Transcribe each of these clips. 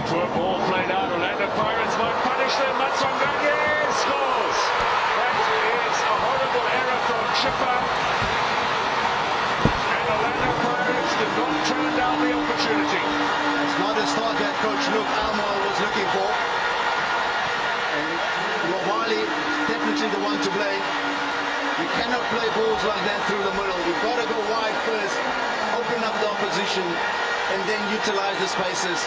Poor ball played out. Orlando Pirates might punish them. Matswanganye scores. That is a horrible error from Chippa. And Orlando Pirates did not turn down the opportunity. It's not a start that Coach Luke Almar was looking for. And Wabali definitely the one to blame. You cannot play balls like that through the middle. You've got to go wide first, open up the opposition, and then utilize the spaces.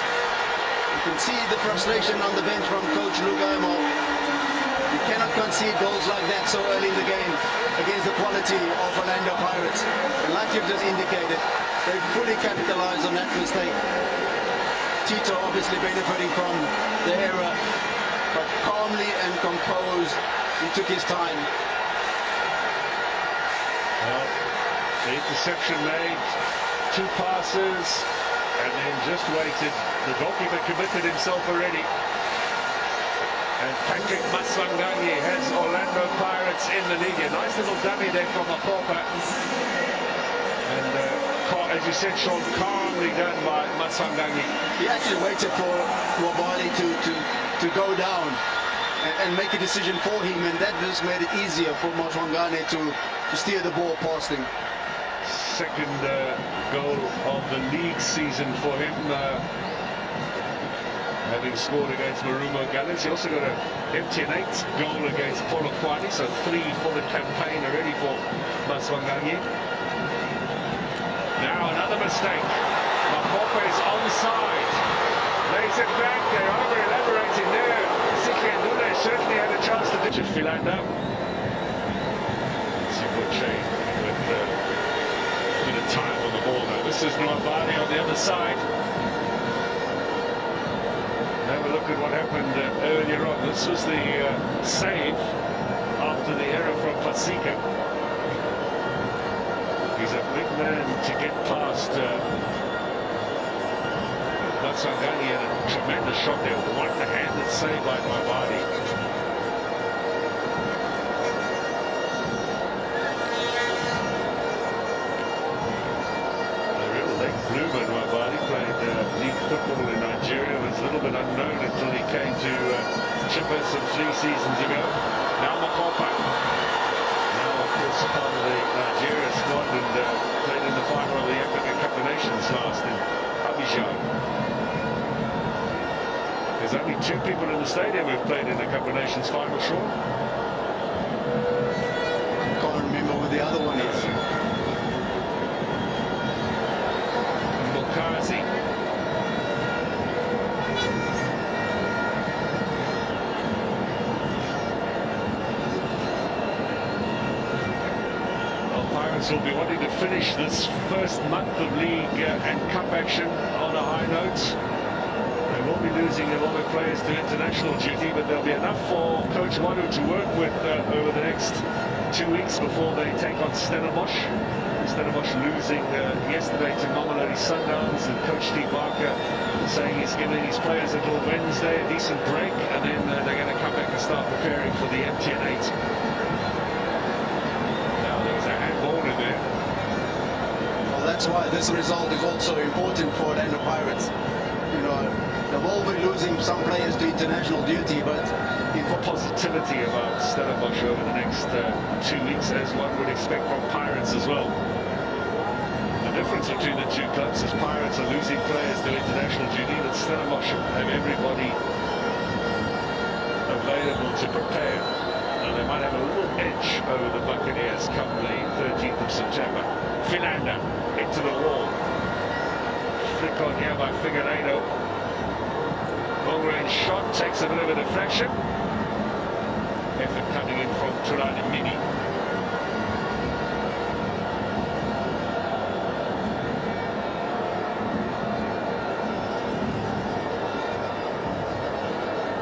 You can see the frustration on the bench from Coach Luke Almar. You cannot concede goals like that so early in the game against the quality of Orlando Pirates. And like you've just indicated, they fully capitalized on that mistake. Tito obviously benefiting from the error, but calmly and composed, he took his time. Well, the interception made, 2 passes, and then just waited. The goalkeeper committed himself already. And Patrick Matswanganye has Orlando Pirates in the lead. A nice little dummy there from Makopa. And as you said, Sean, calmly done by Matswanganye. He actually waited for Wabali to go down and make a decision for him, and that just made it easier for Matswanganye to steer the ball past him. Second goal of the league season for him, having scored against Marumo Gallants. He also got an MTN8 goal against Polokwane, so 3 for the campaign already for Matswanganye. Now another mistake. Makopa is onside. Lays it back. They're over-elaborating there. Sikandule certainly had a chance to do it. Philander. With a bit of time on the ball now. This is Nwabali on the other side. Have a look at what happened earlier on. This was the save after the error from Fasika. He's a big man to get past Matswanganye, and a tremendous shot there. One-handed save by Nwabali. Bloomer Nwabali played league football in Nigeria, was a little bit unknown until he came to Chippa some 3 seasons ago. Now Makopa. Now, of course, part of the Nigeria squad, and played in the final of the African Cup of Nations last in Abidjan. There's only 2 people in the stadium who've played in the Cup of Nations final, Sean. Can't remember what the other one is. Pirates will be wanting to finish this first month of league and cup action on a high note. They will be losing a lot of players to international duty, but there'll be enough for Coach Wadu to work with over the next 2 weeks before they take on Stellenbosch. Stellenbosch losing yesterday to Mamelodi Sundowns, and Coach Steve Barker saying he's giving his players until Wednesday a decent break, and then they're going to come back and start preparing for the MTN8. Now there's a handball in there. Well, that's why this result is also important for Orlando Pirates. You know, they've all been losing some players to international duty, but for positivity about Stellenbosch over the next 2 weeks, as one would expect from Pirates as well. The difference between the 2 clubs is Pirates are losing players to international duty, but Stellenbosch have everybody available to prepare. And they might have a little edge over the Buccaneers come the 13th of September. Philander into the wall. Flick on here by Figueiredo. Long-range shot, takes a bit of a deflection. Effort coming in from Tulani Mini.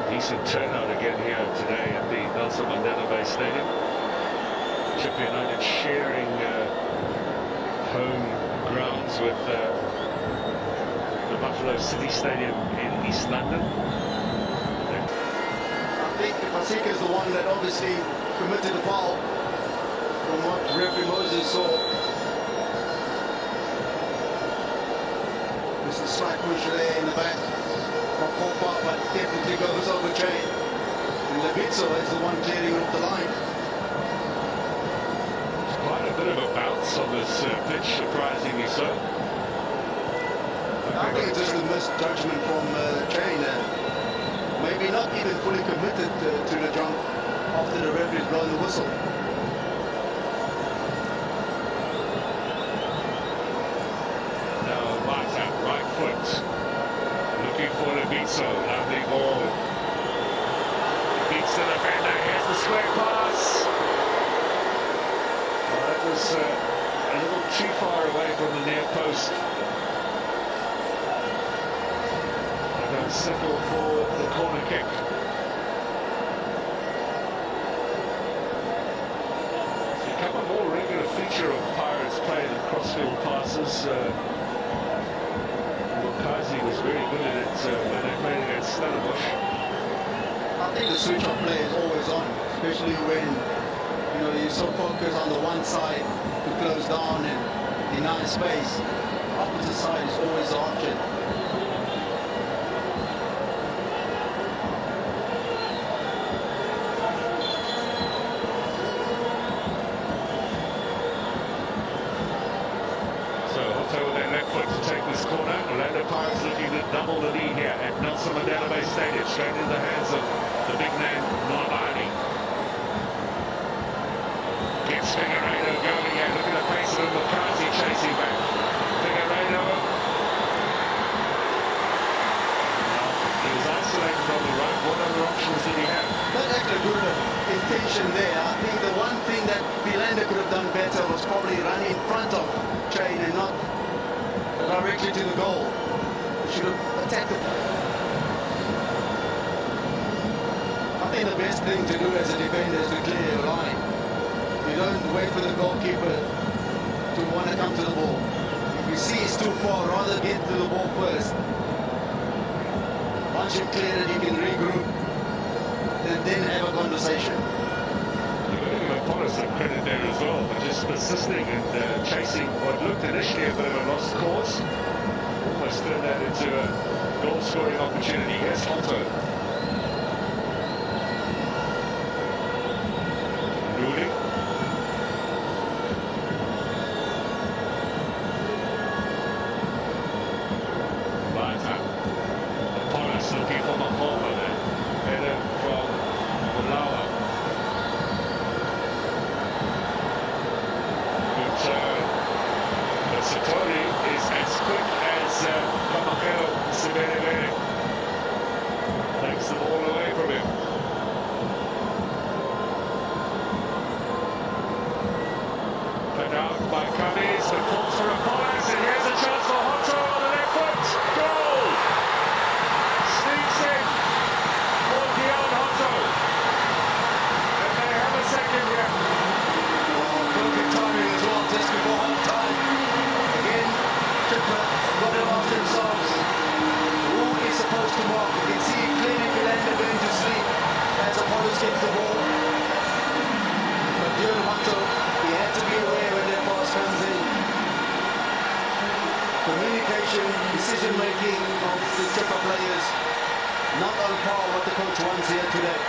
Decent turnout again here today at the Nelson Mandela Bay Stadium. Chippa United sharing home grounds with the Buffalo City Stadium in East London. I think Fasika is the one that obviously committed the foul from what referee Moses saw. There's a slight push there in the back. definitely goes over Chain. And Labizzo is the one clearing off the line. Quite a bit of a bounce on this pitch, surprisingly so. I think it's just a misjudgment from Chain. Maybe not even fully committed to the jump after the referee's blown the whistle. Now Mata, right foot, looking for Labizzo, lovely ball. Beats the defender, here's the square pass. Well, that was a little too far away from the near post. Settle for the corner kick. It's become a more regular feature of Pirates playing the crossfield passes. Mukazi was very good at it when they played against Stellenbosch. I think the switch-off play is always on, especially when you're so focused on the one side to close down and deny space. The opposite side is always the option. With their left foot to take this corner. Orlando Pirates looking to double the lead here at Nelson Mandela Bay Stadium, straight into the hands of the big man Norbani. Gets Figueiredo going again. Look at the pace of him. Mukazi chasing back. Figueiredo. Well, he was isolated on the right. What other options did he have? That's actually a good intention there. I think the one thing that Philander could have done better was probably run in front of Chain and not directly to the goal. Should have attacked it. I think the best thing to do as a defender is to clear your line. You don't wait for the goalkeeper to want to come to the ball. If you see it's too far, rather get to the ball first. Once you've cleared it, you can regroup and then have a conversation. Some credit there as well for just persisting and chasing what looked initially a bit of a lost cause. Almost turned that into a goal-scoring opportunity. Here's Otto. Rudi. Mata. Apollos looking for Mahoma there. Header from Mulawa. But Satori is as quick as Kamaheo Sibenevere. Takes the ball away from him. Put out by Cummings, but falls for Apollos, and here's a chance for Hotto on the left foot. Goal! Sneaks in for Dion Hotto. And they have a second here. Perfect timing as well, just before half-time. Again, Chippa got it off themselves. Who is supposed to mark? You can see clearly Philander going to sleep as Apollos gets the ball. But Dion Hotto, he had to be aware when that pass comes in. Communication, decision-making of the Chippa players, not on par what the coach wants here today.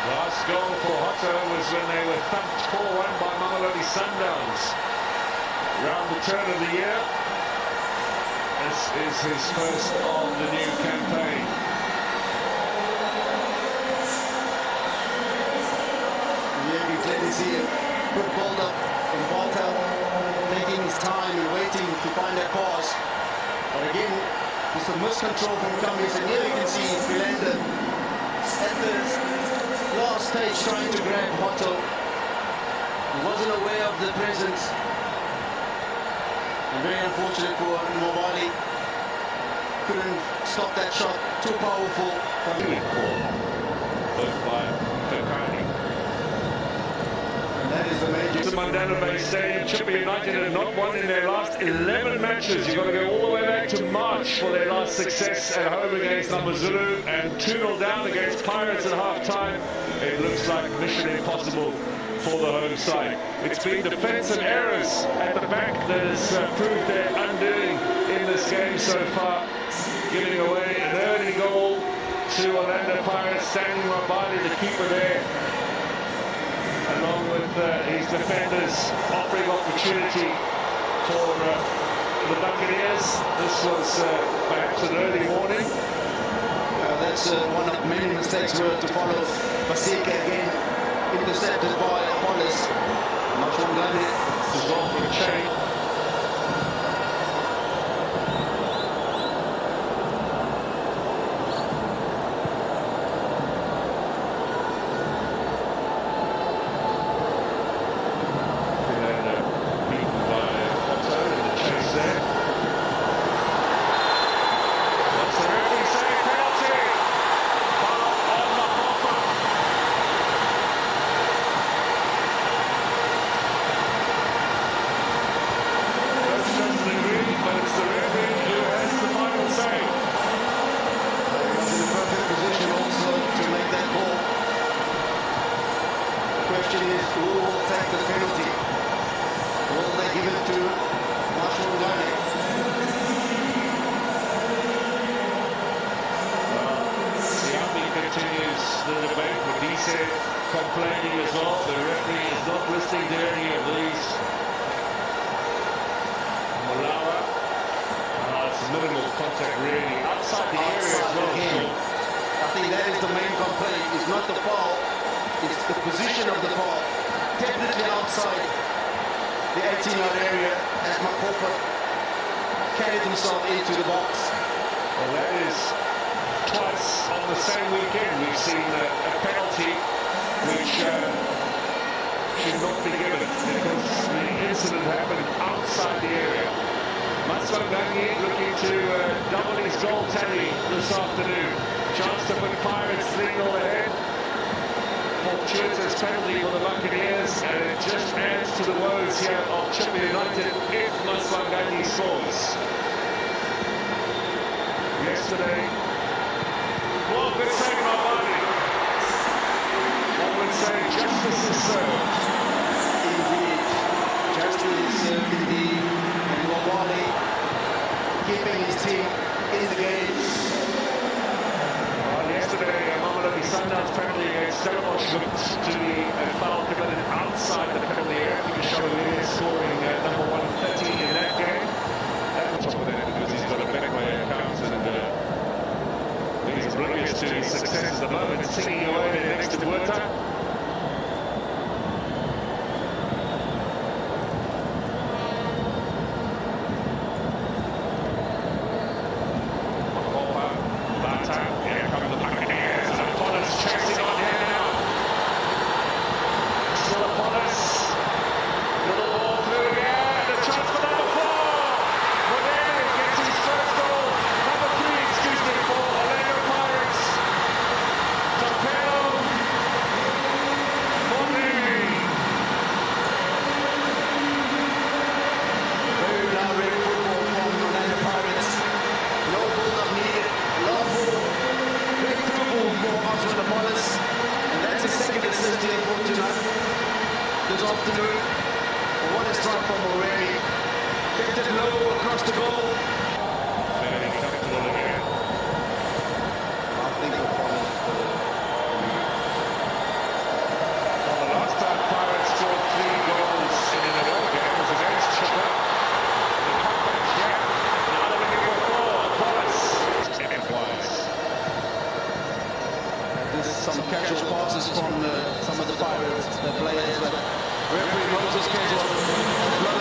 Last goal for Hotto was when they were thumped 4-1 by Mamelodi Sundowns. Around the turn of the year. This is his first of the new campaign. Yeah, you clearly see a good build-up from Walter, taking his time and waiting to find that pass. But again, just a miscontrol from Cummings, and here you can see Philander at the last stage trying to grab Hotto. He wasn't aware of the presence. And very unfortunate for Mobali. Couldn't stop that shot. Too powerful. Both by Fekani. And that is the major. To Mandela Bay Stadium, Chippa United have not won in their last 11 matches. You've got to go all the way back to March for their last success at home against Namazulu and 2-0 down against Pirates at half-time. It looks like mission impossible for the home side. It's been defensive errors at the back that has proved their undoing in this game so far, giving away an early goal to Orlando Pirates, standing Mobali, the keeper there, along with his defenders, offering opportunity for the Buccaneers. This was perhaps an early warning. That's one of many mistakes were to follow. Basika again, intercepted by Apollos. Mashwangane as well for a chain. Who will take the penalty? Will they give it to Mashwangane? Siambi continues the debate, but he said complaining as well. The referee is not listening to any of these. Malawa, it's minimal contact really outside the area as well. So I think that is the main complaint. It's not the foul, it's the position of the foul. Definitely outside the 18-yard area as Makopa carried himself into the box. Well, that is twice on the same weekend we've seen a penalty which should not be given because the incident happened outside the area. Mashwangane looking to double his goal tally this afternoon. Chance to put Pirates 3-0 ahead. Fortuitous penalty for the Buccaneers, and it just adds to the woes here of Chippa United if Mashwangane scores. Yesterday, well, good save by Mobali. One would say justice is served. Indeed, justice is served indeed, and Mobali keeping his team in the game. Yesterday, Mamelodi Sundowns penalty against Stellenbosch looked to be a foul committed outside the penalty area. Peter Shalawini scoring number 130 in that game. That was top of that because he's got a Betway account and he's oblivious to his success at the moment, singing away there next to Buerta. This afternoon, what a strike from O'Reilly. Kept it low across the goal. Very comfortable again. I think the problem. Well, the last time Pirates scored 3 goals in an away game was against Chippa. The comeback here. Now they're looking for 4. Palace. Wise. There's some casual passes from some of the Pirates, the players, but referee Moses Kesler